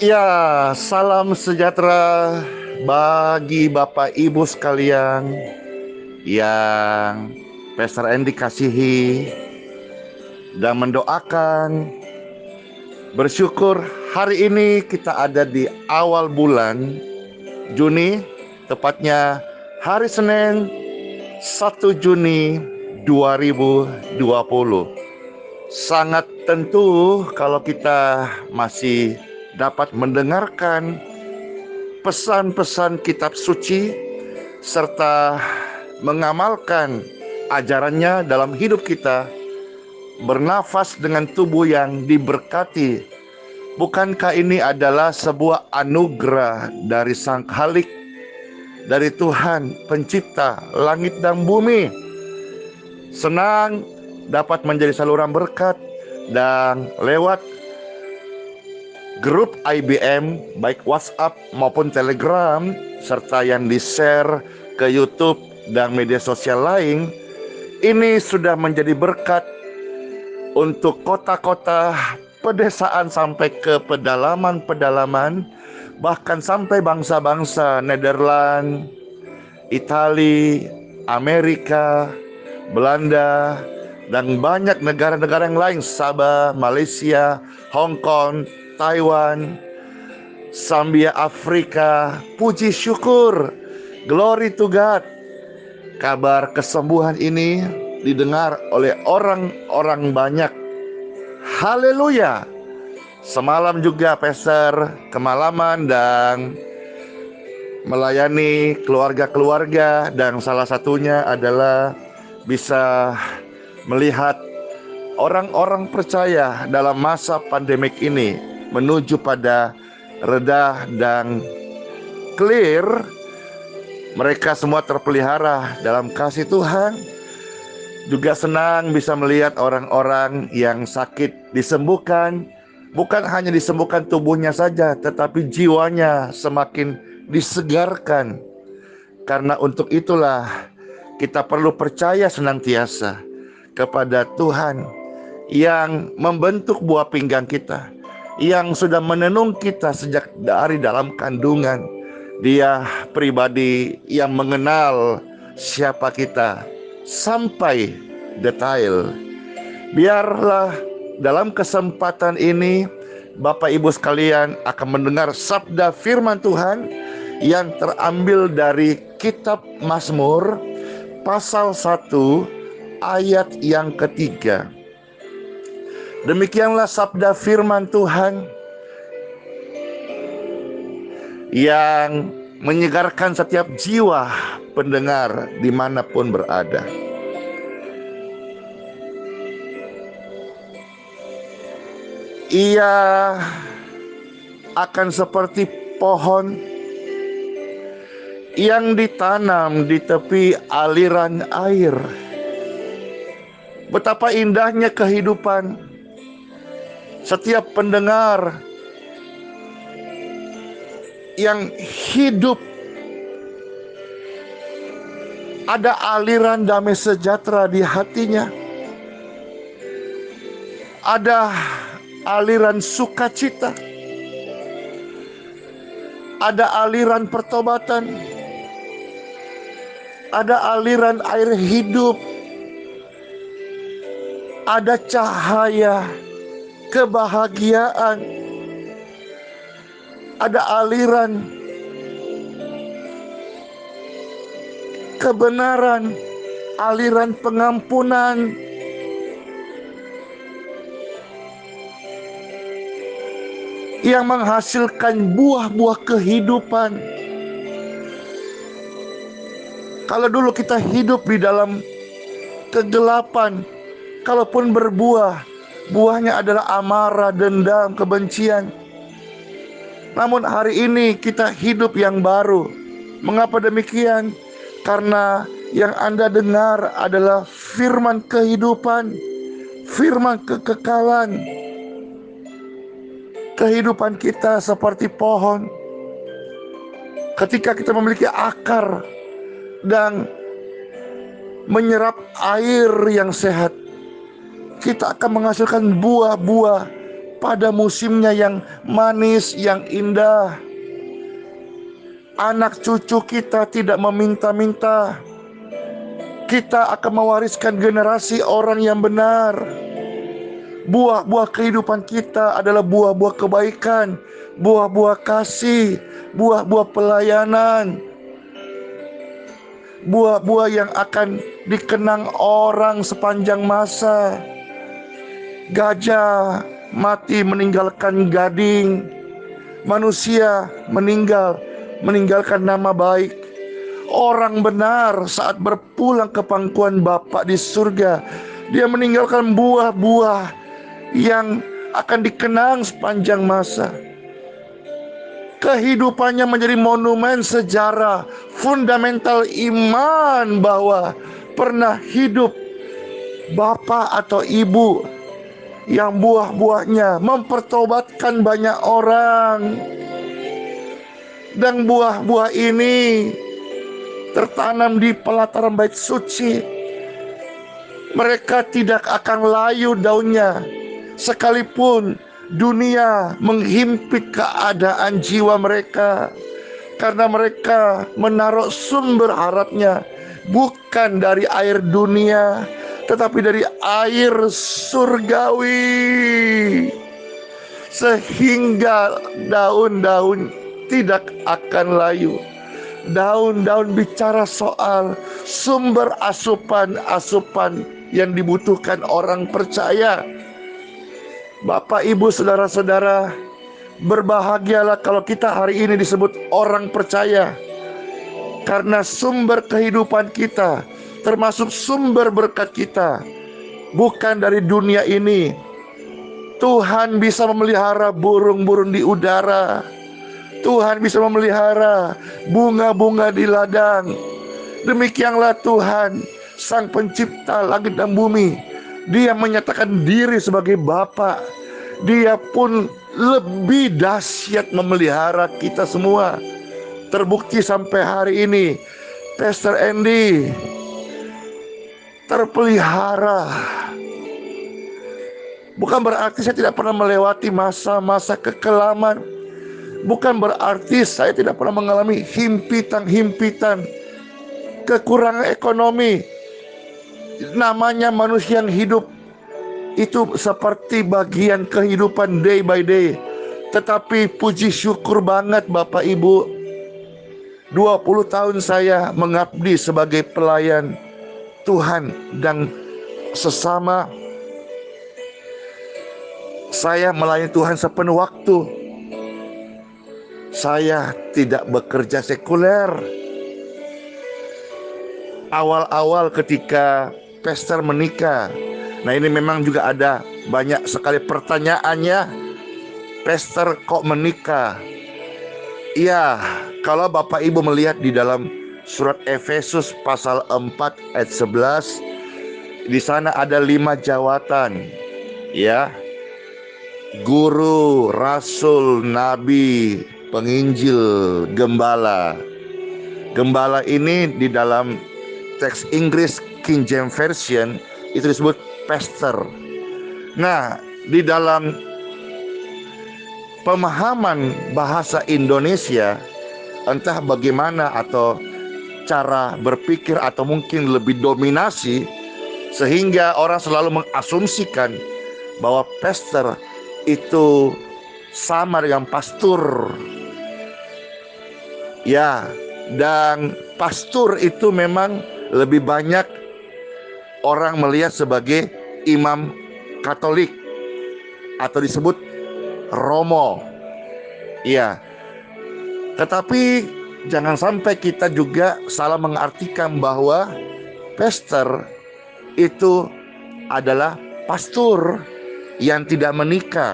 Ya, salam sejahtera bagi Bapak Ibu sekalian yang Pastor Andy kasihi dan mendoakan. Bersyukur hari ini kita ada di awal bulan Juni, tepatnya hari Senin 1 Juni 2020. Sangat tentu kalau kita masih dapat mendengarkan pesan-pesan kitab suci serta mengamalkan ajarannya dalam hidup kita, bernafas dengan tubuh yang diberkati. Bukankah ini adalah sebuah anugerah dari Sang Khalik, dari Tuhan pencipta langit dan bumi? Senang dapat menjadi saluran berkat dan lewat grup IBM, baik WhatsApp maupun Telegram, serta yang di-share ke YouTube dan media sosial lain, ini sudah menjadi berkat untuk kota-kota, pedesaan sampai ke pedalaman-pedalaman, bahkan sampai bangsa-bangsa Nederland, Italia, Amerika, Belanda, dan banyak negara-negara yang lain, Sabah, Malaysia, Hong Kong, Taiwan, Zambia, Afrika. Puji syukur, glory to God. Kabar kesembuhan ini didengar oleh orang-orang banyak. Haleluya. Semalam juga Pastor kemalaman dan melayani keluarga-keluarga, dan salah satunya adalah bisa melihat orang-orang percaya dalam masa pandemik ini menuju pada reda dan clear. Mereka semua terpelihara dalam kasih Tuhan. Juga senang bisa melihat orang-orang yang sakit disembuhkan. Bukan hanya disembuhkan tubuhnya saja, tetapi jiwanya semakin disegarkan. Karena untuk itulah kita perlu percaya senantiasa kepada Tuhan yang membentuk buah pinggang kita, yang sudah menenung kita sejak dari dalam kandungan. Dia pribadi yang mengenal siapa kita sampai detail. Biarlah dalam kesempatan ini Bapak Ibu sekalian akan mendengar sabda firman Tuhan yang terambil dari kitab Mazmur pasal 1 ayat yang ketiga. Demikianlah sabda firman Tuhan yang menyegarkan setiap jiwa pendengar dimanapun berada. Ia akan seperti pohon yang ditanam di tepi aliran air. Betapa indahnya kehidupan setiap pendengar yang hidup ada aliran damai sejahtera di hatinya, ada aliran sukacita, ada aliran pertobatan, ada aliran air hidup, ada cahaya kebahagiaan, ada aliran kebenaran, aliran pengampunan, yang menghasilkan buah-buah kehidupan. Kalau dulu kita hidup di dalam kegelapan, kalaupun berbuah, buahnya adalah amarah, dendam, kebencian. Namun hari ini kita hidup yang baru. Mengapa demikian? Karena yang Anda dengar adalah firman kehidupan, firman kekekalan. Kehidupan kita seperti pohon. Ketika kita memiliki akar dan menyerap air yang sehat, kita akan menghasilkan buah-buah pada musimnya yang manis, yang indah. Anak cucu kita tidak meminta-minta. Kita akan mewariskan generasi orang yang benar. Buah-buah kehidupan kita adalah buah-buah kebaikan, buah-buah kasih, buah-buah pelayanan, buah-buah yang akan dikenang orang sepanjang masa. Gajah mati meninggalkan gading, manusia meninggalkan nama baik. Orang benar saat berpulang ke pangkuan Bapa di surga, dia meninggalkan buah-buah yang akan dikenang sepanjang masa. Kehidupannya menjadi monumen sejarah, fundamental iman bahwa pernah hidup bapak atau ibu yang buah-buahnya mempertobatkan banyak orang. Dan buah-buah ini tertanam di pelataran bait suci. Mereka tidak akan layu daunnya, sekalipun dunia menghimpit keadaan jiwa mereka, karena mereka menaruh sumber harapnya bukan dari air dunia, tetapi dari air surgawi. Sehingga daun-daun tidak akan layu. Daun-daun bicara soal sumber asupan yang dibutuhkan orang percaya. Bapak, Ibu, saudara-saudara, berbahagialah kalau kita hari ini disebut orang percaya. Karena sumber kehidupan kita, termasuk sumber berkat kita, bukan dari dunia ini. Tuhan bisa memelihara burung-burung di udara. Tuhan bisa memelihara bunga-bunga di ladang. Demikianlah Tuhan, Sang Pencipta langit dan bumi. Dia menyatakan diri sebagai Bapa. Dia pun lebih dahsyat memelihara kita semua. Terbukti sampai hari ini, Pastor Andy terpelihara. Bukan berarti saya tidak pernah melewati masa-masa kekelaman. Bukan berarti saya tidak pernah mengalami himpitan-himpitan, kekurangan ekonomi. Namanya manusia yang hidup itu seperti bagian kehidupan day by day. Tetapi puji syukur banget Bapak Ibu, 20 tahun saya mengabdi sebagai pelayan Tuhan dan sesama. Saya melayani Tuhan sepenuh waktu. Saya tidak bekerja sekuler. Awal-awal ketika Pastor menikah, nah ini memang juga ada banyak sekali pertanyaannya. Pastor kok menikah? Ya, kalau Bapak Ibu melihat di dalam surat Efesus pasal 4 ayat 11, di sana ada 5 jawatan. Ya, guru, rasul, nabi, penginjil, gembala. Gembala ini di dalam teks Inggris King James Version itu disebut pastor. Nah, di dalam pemahaman bahasa Indonesia, entah bagaimana atau cara berpikir atau mungkin lebih dominasi, sehingga orang selalu mengasumsikan bahwa pastor itu sama dengan pastor. Ya, dan pastor itu memang lebih banyak orang melihat sebagai imam Katolik atau disebut Romo. Ya, tetapi jangan sampai kita juga salah mengartikan bahwa pastor itu adalah pastor yang tidak menikah.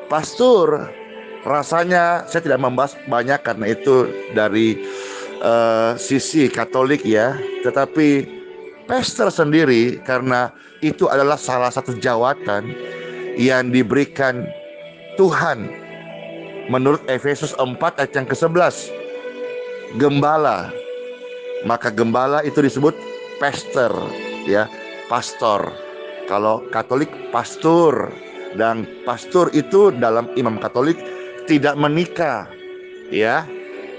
Pastor, rasanya saya tidak membahas banyak karena itu dari sisi Katolik ya. Tetapi pastor sendiri, karena itu adalah salah satu jawatan yang diberikan Tuhan menurut Efesus 4 ayat yang ke-11. Gembala, maka gembala itu disebut pastor ya, pastor. Kalau Katolik pastor. Dan pastor itu dalam imam Katolik tidak menikah, ya.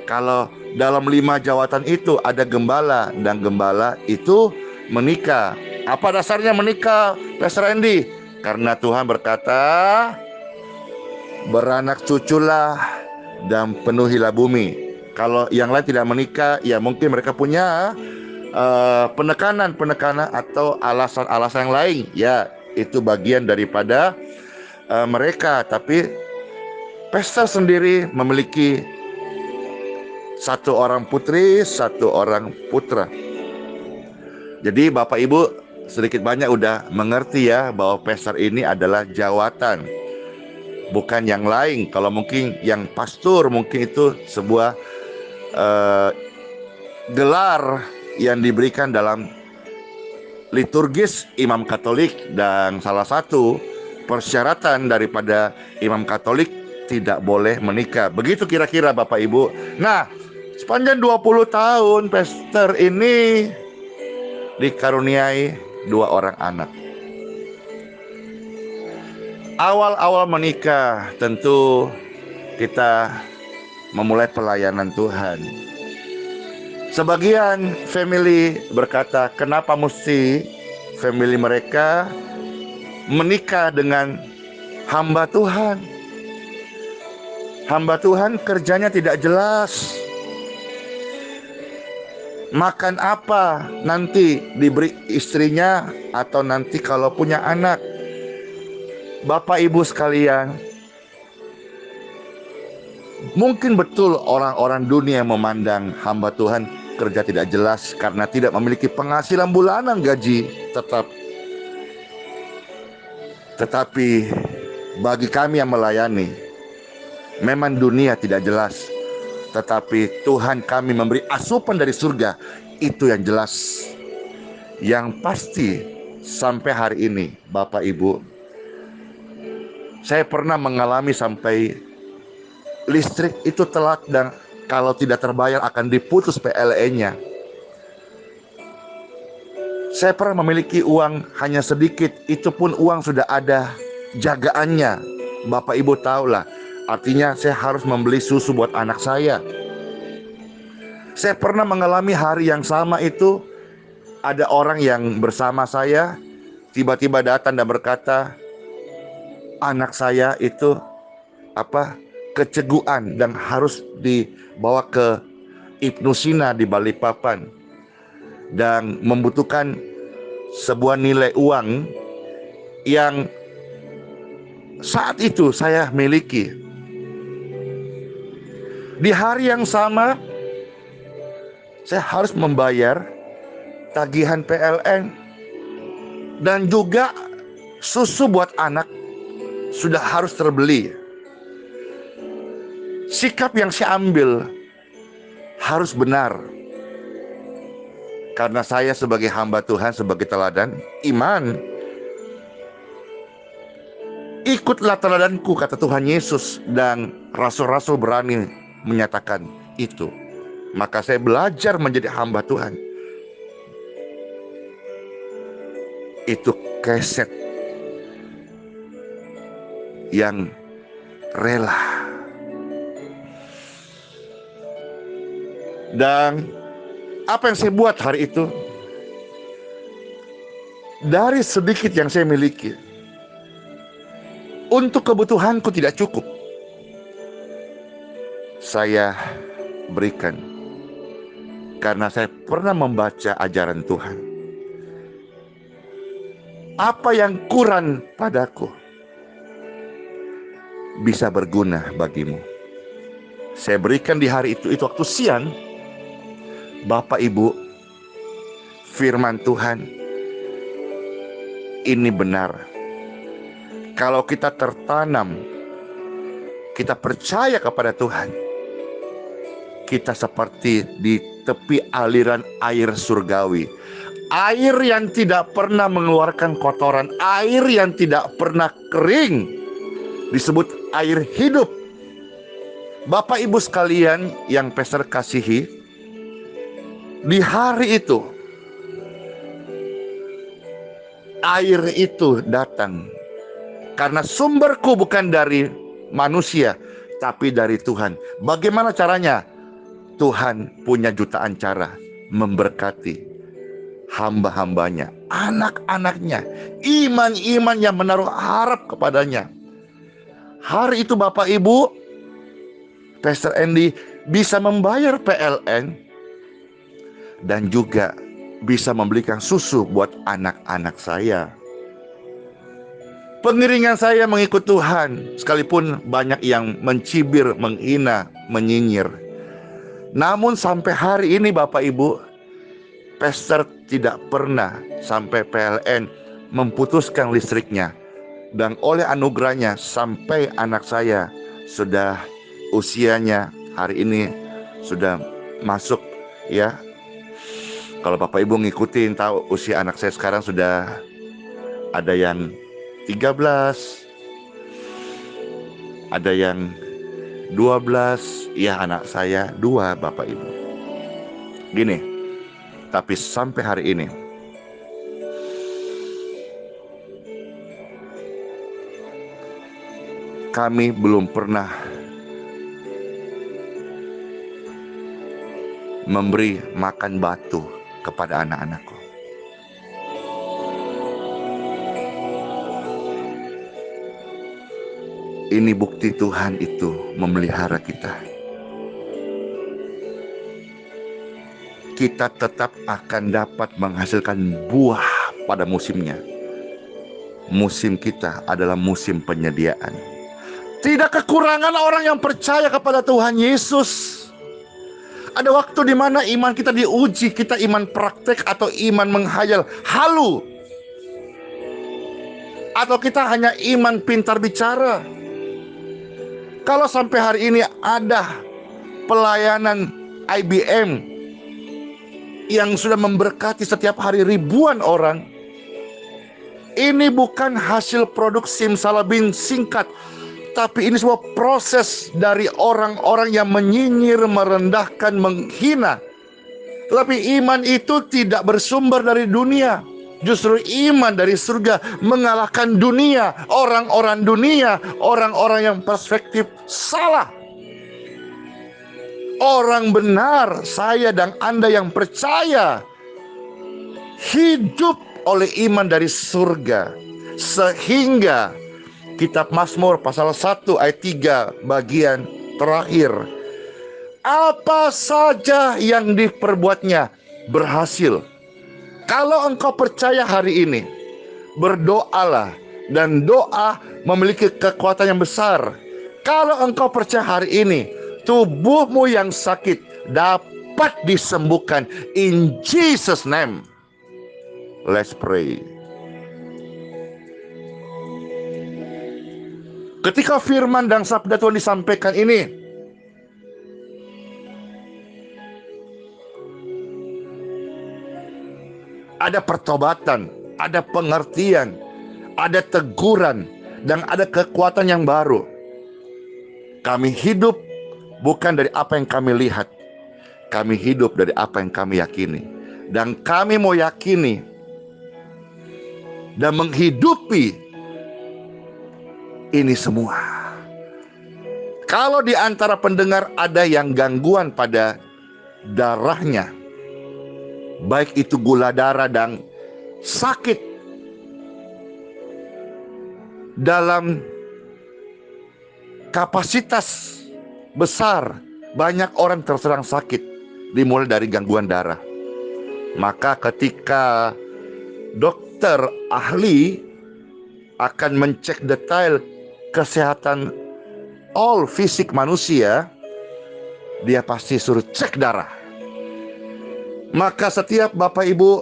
Kalau dalam 5 jawatan itu ada gembala, dan gembala itu menikah. Apa dasarnya menikah, Pastor Andy? Karena Tuhan berkata, beranak cuculah dan penuhilah bumi. Kalau yang lain tidak menikah, ya mungkin mereka punya penekanan atau alasan-alasan yang lain. Ya, itu bagian daripada mereka. Tapi Pastor sendiri memiliki 1 orang putri, 1 orang putra. Jadi Bapak Ibu sedikit banyak udah mengerti ya, bahwa pastor ini adalah jawatan, bukan yang lain. Kalau mungkin yang pastor mungkin itu sebuah gelar yang diberikan dalam liturgis imam Katolik. Dan salah satu persyaratan daripada imam Katolik tidak boleh menikah. Begitu kira-kira Bapak Ibu. Nah, sepanjang 20 tahun pastor ini dikaruniai 2 orang anak. Awal-awal menikah tentu kita memulai pelayanan Tuhan. Sebagian family berkata, kenapa mesti family mereka menikah dengan hamba Tuhan? Hamba Tuhan kerjanya tidak jelas. Makan apa nanti diberi istrinya, atau nanti kalau punya anak. Bapak Ibu sekalian, mungkin betul orang-orang dunia memandang hamba Tuhan kerja tidak jelas karena tidak memiliki penghasilan bulanan gaji tetap. Tetapi bagi kami yang melayani, memang dunia tidak jelas, tetapi Tuhan kami memberi asupan dari surga. Itu yang jelas. Yang pasti sampai hari ini Bapak Ibu, saya pernah mengalami sampai listrik itu telat, dan kalau tidak terbayar akan diputus PLN-nya. Saya pernah memiliki uang hanya sedikit, itu pun uang sudah ada jagaannya. Bapak Ibu tahulah, artinya saya harus membeli susu buat anak saya. Saya pernah mengalami hari yang sama itu, ada orang yang bersama saya tiba-tiba datang dan berkata, anak saya itu keceguan dan harus dibawa ke Ibnusina di Balikpapan, dan membutuhkan sebuah nilai uang yang saat itu saya miliki. Di hari yang sama saya harus membayar tagihan PLN, dan juga susu buat anak sudah harus terbeli. Sikap yang saya ambil harus benar, karena saya sebagai hamba Tuhan, sebagai teladan iman. Ikutlah teladanku, kata Tuhan Yesus, dan rasul-rasul berani menyatakan itu. Maka saya belajar menjadi hamba Tuhan. Itu keset yang rela. Dan apa yang saya buat hari itu, dari sedikit yang saya miliki, untuk kebutuhanku tidak cukup, saya berikan. Karena saya pernah membaca ajaran Tuhan. Apa yang kurang padaku bisa berguna bagimu. Saya berikan di hari itu waktu siang. Bapak Ibu, firman Tuhan ini benar. Kalau kita tertanam, kita percaya kepada Tuhan, kita seperti di tepi aliran air surgawi. Air yang tidak pernah mengeluarkan kotoran, air yang tidak pernah kering, disebut air hidup. Bapak Ibu sekalian yang pastor kasihi, di hari itu air itu datang Karena sumberku bukan dari manusia, tapi dari Tuhan. Bagaimana caranya? Tuhan punya jutaan cara memberkati hamba-hambanya, anak-anaknya, iman-iman yang menaruh harap kepadanya. Hari itu Bapak Ibu, Pastor Andy bisa membayar PLN dan juga bisa membelikan susu buat anak-anak saya. Pengiringan saya mengikut Tuhan, sekalipun banyak yang mencibir, menghina, menyinyir. Namun sampai hari ini Bapak Ibu, Pastor tidak pernah sampai PLN memutuskan listriknya. Dan oleh anugerahnya sampai anak saya sudah usianya hari ini sudah masuk ya. Kalau Bapak Ibu ngikutin tahu usia anak saya sekarang sudah ada yang 13, ada yang 12, ya anak saya 2 Bapak Ibu. Gini, tapi sampai hari ini kami belum pernah memberi makan batu kepada anak-anakku. Ini bukti Tuhan itu memelihara kita. Kita tetap akan dapat menghasilkan buah pada musimnya. Musim kita adalah musim penyediaan. Tidak kekurangan orang yang percaya kepada Tuhan Yesus. Ada waktu di mana iman kita diuji, kita iman praktek atau iman menghayal halu. Atau kita hanya iman pintar bicara. Kalau sampai hari ini ada pelayanan IBM yang sudah memberkati setiap hari ribuan orang, ini bukan hasil produk simsalabim singkat, tapi ini sebuah proses dari orang-orang yang menyinyir, merendahkan, menghina. Tetapi iman itu tidak bersumber dari dunia. Justru iman dari surga mengalahkan dunia, orang-orang dunia, orang-orang yang perspektif salah. Orang benar, saya dan Anda yang percaya, hidup oleh iman dari surga. Sehingga kitab Mazmur pasal 1 ayat 3 bagian terakhir, apa saja yang diperbuatnya berhasil. Kalau engkau percaya hari ini, berdoalah, dan doa memiliki kekuatan yang besar. Kalau engkau percaya hari ini, tubuhmu yang sakit dapat disembuhkan. In Jesus' name. Let's pray. Ketika firman dan sabda Tuhan disampaikan ini, ada pertobatan, ada pengertian, ada teguran, dan ada kekuatan yang baru. Kami hidup bukan dari apa yang kami lihat, kami hidup dari apa yang kami yakini. Dan kami mau yakini dan menghidupi ini semua. Kalau di antara pendengar ada yang gangguan pada darahnya, baik itu gula darah dan sakit dalam kapasitas besar, banyak orang terserang sakit dimulai dari gangguan darah. Maka ketika dokter ahli akan mencek detail kesehatan all fisik manusia, dia pasti suruh cek darah. Maka setiap Bapak Ibu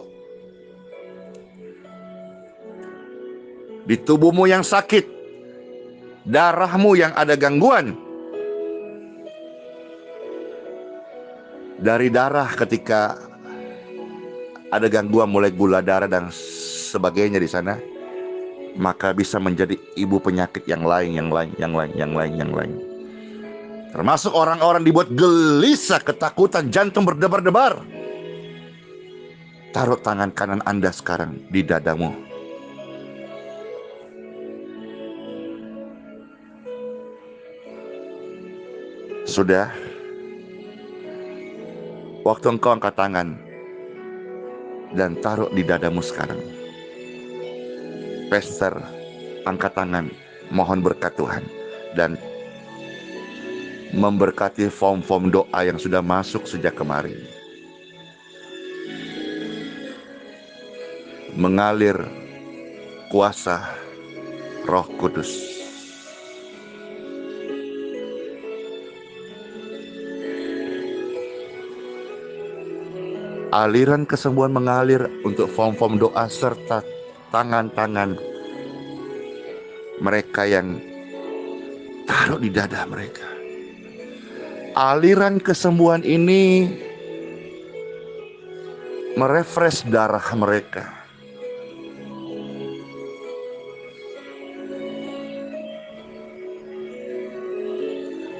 di tubuhmu yang sakit, darahmu yang ada gangguan, dari darah ketika ada gangguan mulai gula darah dan sebagainya di sana, maka bisa menjadi ibu penyakit yang lain. Termasuk orang-orang dibuat gelisah, ketakutan, jantung berdebar-debar. Taruh tangan kanan Anda sekarang di dadamu. Sudah, waktu engkau angkat tangan dan taruh di dadamu sekarang. Pastor, angkat tangan, mohon berkat Tuhan, dan memberkati form-form doa yang sudah masuk sejak kemarin. Mengalir kuasa Roh Kudus. Aliran kesembuhan mengalir untuk form-form doa serta tangan-tangan mereka yang taruh di dada mereka. Aliran kesembuhan ini merefresh darah mereka.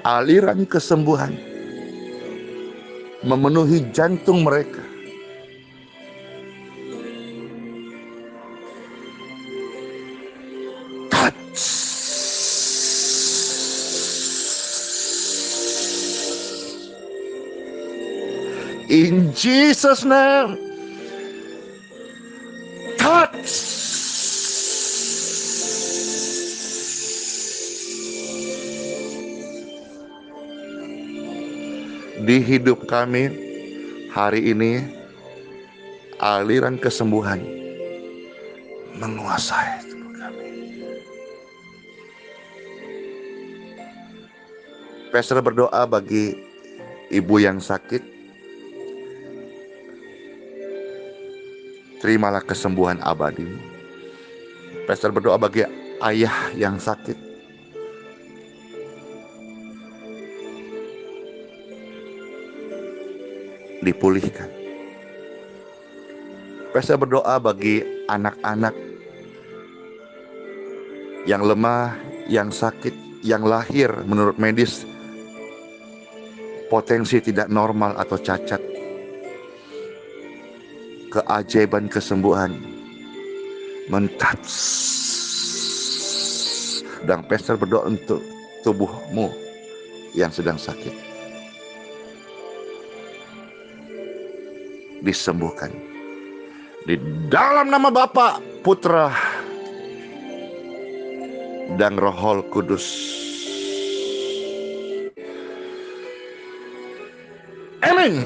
Aliran kesembuhan memenuhi jantung mereka. In Jesus' name, touch. Di hidup kami hari ini, aliran kesembuhan menguasai tubuh kami. Pastor berdoa bagi ibu yang sakit. Terimalah kesembuhan abadi. Pastor berdoa bagi ayah yang sakit. Dipulihkan. Pastor berdoa bagi anak-anak yang lemah, yang sakit, yang lahir menurut medis potensi tidak normal atau cacat. Keajaiban kesembuhan mentouch. Dan pastor berdoa untuk tubuhmu yang sedang sakit, disembuhkan di dalam nama Bapa, Putra, dan Roh Kudus. Amin.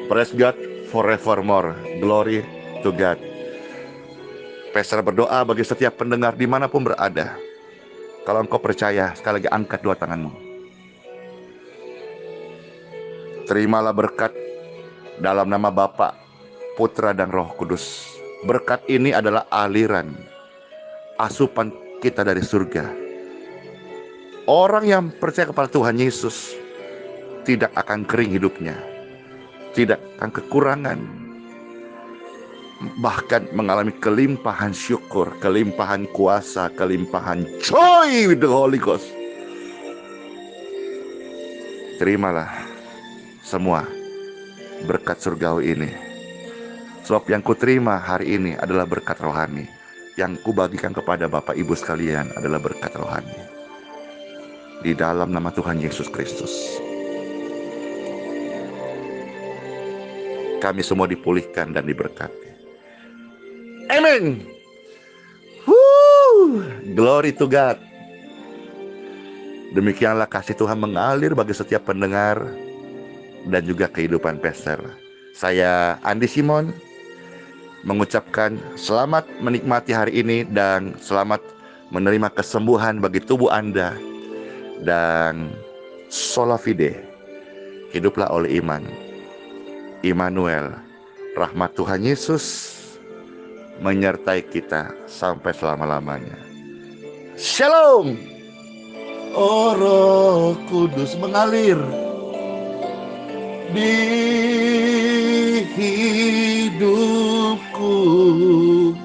Praise God forevermore. Glory to God. Pastor berdoa bagi setiap pendengar dimanapun berada. Kalau engkau percaya, sekali lagi angkat dua tanganmu. Terimalah berkat dalam nama Bapa, Putra, dan Roh Kudus. Berkat ini adalah aliran asupan kita dari surga. Orang yang percaya kepada Tuhan Yesus tidak akan kering hidupnya, tidak akan kekurangan, bahkan mengalami kelimpahan syukur, kelimpahan kuasa, kelimpahan joy with the Holy Ghost. Terimalah semua berkat surgawi ini. Sebab yang kuterima hari ini adalah berkat rohani. Yang kubagikan kepada Bapak Ibu sekalian adalah berkat rohani. Di dalam nama Tuhan Yesus Kristus, kami semua dipulihkan dan diberkati. Amin. Glory to God. Demikianlah kasih Tuhan mengalir bagi setiap pendengar dan juga kehidupan pastor. Saya Andi Simon mengucapkan selamat menikmati hari ini dan selamat menerima kesembuhan bagi tubuh Anda. Dan sola fide, hiduplah oleh iman. Immanuel, rahmat Tuhan Yesus menyertai kita sampai selama-lamanya. Shalom. Oh, Roh Kudus mengalir di hidupku.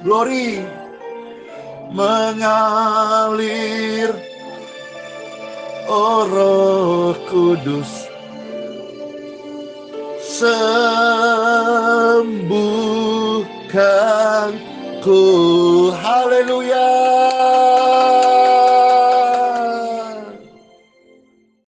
Glory mengalir, oh Roh Kudus, sembuhkanku. Haleluya.